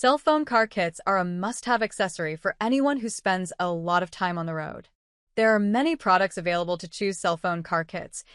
Cell phone car kits are a must-have accessory for anyone who spends a lot of time on the road. There are many products available to choose cell phone car kits,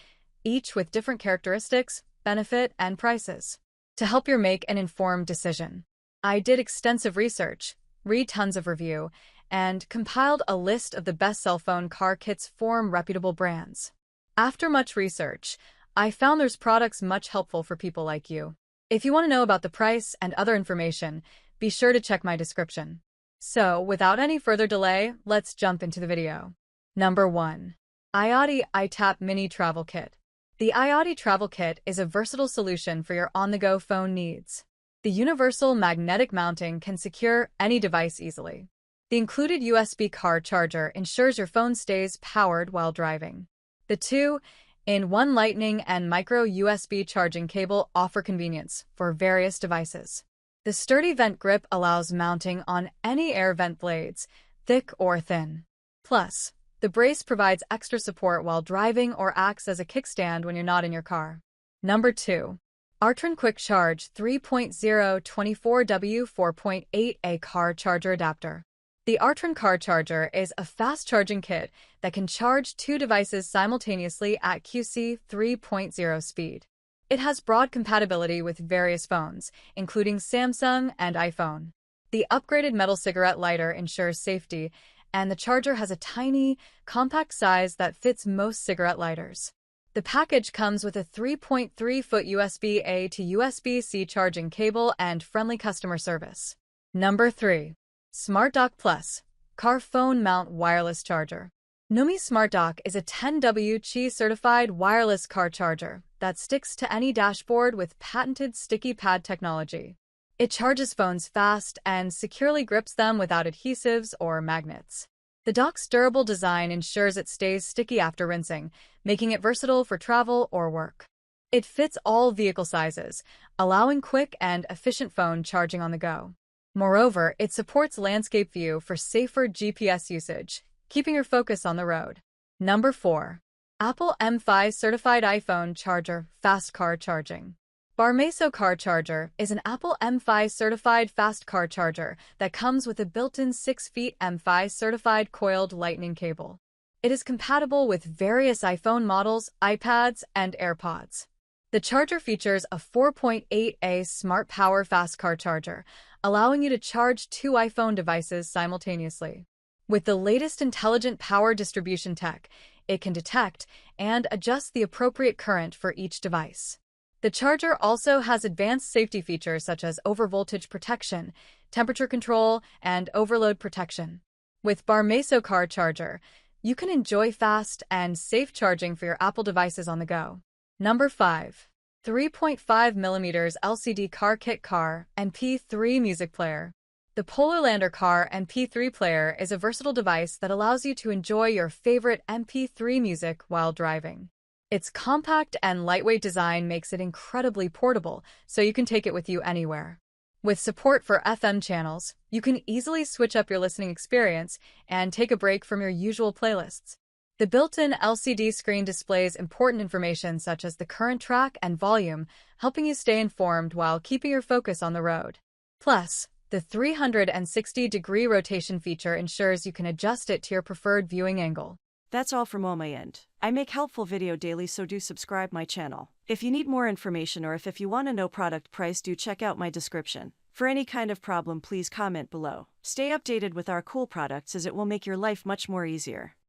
each with different characteristics, benefit, and prices. To help you make an informed decision, I did extensive research, read tons of review, and compiled a list of the best cell phone car kits from reputable brands. After much research, I found there's products much helpful for people like you. If you want to know about the price and other information, be sure to check my description. So, without any further delay, let's jump into the video. Number 1. iOTI iTap Mini Travel Kit. The iOTI Travel Kit is a versatile solution for your on-the-go phone needs. The universal magnetic mounting can secure any device easily. The included USB car charger ensures your phone stays powered while driving. The 2-in-1 Lightning and micro USB charging cable offer convenience for various devices. The sturdy vent grip allows mounting on any air vent blades, thick or thin. Plus, the brace provides extra support while driving or acts as a kickstand when you're not in your car. Number 2. Artron Quick Charge 3.0 24W 4.8A Car Charger Adapter. The Artron Car Charger is a fast charging kit that can charge 2 devices simultaneously at QC 3.0 speed. It has broad compatibility with various phones, including Samsung and iPhone. The upgraded metal cigarette lighter ensures safety, and the charger has a tiny, compact size that fits most cigarette lighters. The package comes with a 3.3-foot USB-A to USB-C charging cable and friendly customer service. Number 3. Smart Dock Plus Car Phone Mount Wireless Charger. Nomi Smart Dock is a 10W Qi certified wireless car charger that sticks to any dashboard with patented sticky pad technology. It charges phones fast and securely grips them without adhesives or magnets. The dock's durable design ensures it stays sticky after rinsing, making it versatile for travel or work. It fits all vehicle sizes, allowing quick and efficient phone charging on the go. Moreover, it supports landscape view for safer GPS usage, keeping your focus on the road. Number 4. Apple M5 Certified iPhone Charger Fast Car Charging. Barmeso Car Charger is an Apple M5 certified fast car charger that comes with a built-in 6-feet M5 certified coiled lightning cable. It is compatible with various iPhone models, iPads, and AirPods. The charger features a 4.8A Smart Power fast car charger, allowing you to charge 2 iPhone devices simultaneously. With the latest intelligent power distribution tech, it can detect and adjust the appropriate current for each device. The charger also has advanced safety features such as overvoltage protection, temperature control, and overload protection. With Barmeso Car Charger, you can enjoy fast and safe charging for your Apple devices on the go. Number 5. 3.5mm LCD Car Kit Car MP3 Music Player. The Polarlander Car MP3 Player is a versatile device that allows you to enjoy your favorite MP3 music while driving. Its compact and lightweight design makes it incredibly portable, so you can take it with you anywhere. With support for FM channels, you can easily switch up your listening experience and take a break from your usual playlists. The built-in LCD screen displays important information such as the current track and volume, helping you stay informed while keeping your focus on the road. Plus, the 360-degree rotation feature ensures you can adjust it to your preferred viewing angle. That's all from my end. I make helpful video daily, so do subscribe my channel. If you need more information or if you want to know product price, do check out my description. For any kind of problem, please comment below. Stay updated with our cool products as it will make your life much more easier.